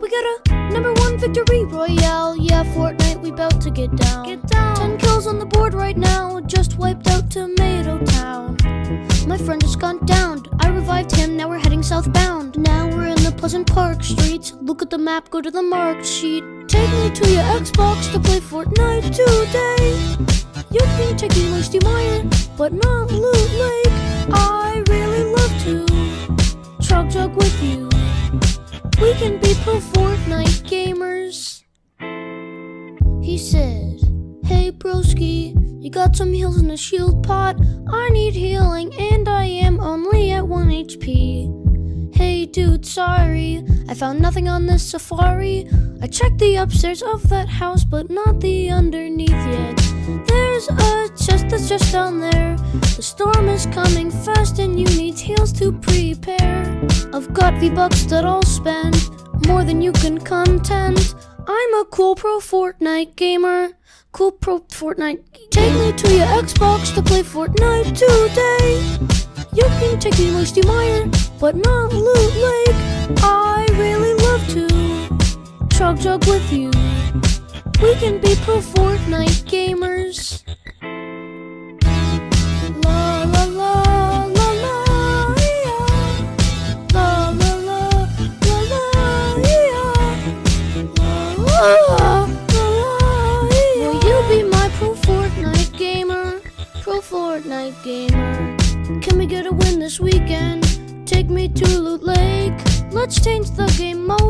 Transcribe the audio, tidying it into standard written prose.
We got a #1 victory royale. Yeah, Fortnite, we bout to get down. 10 kills on the board right now. Just wiped out Tomato Town. My friend just gone downed. I revived him, now we're heading southbound. Now we're in the Pleasant Park streets. Look at the map, go to the marked sheet. Take me to your Xbox to play Fortnite today. You can take me Moisty Mire, but not Loot Lake. I really love to chug with you. We can be pro Fortnite gamers. He said, hey broski, you got some heals in the shield pot? I need healing and I am only at 1 HP. Hey dude, sorry, I found nothing on this safari. I checked the upstairs of that house, but not the underneath yet. There's a chest that's just down there. The storm is coming fast and you need heals to prepare. I've got V-Bucks that I'll spend, more than you can contend. I'm a cool pro Fortnite gamer. Cool pro Fortnite. Take me to your Xbox to play Fortnite today. You can take me Moisty Mire, but not Loot Lake. I really love to chug with you. We can be pro Fortnite gamers. La la la la la yeah. La la la la la yeah. La la la yeah. Will you be my pro Fortnite gamer? Pro Fortnite gamer. Can we get a win this weekend? Take me to Loot Lake. Let's change the game mode.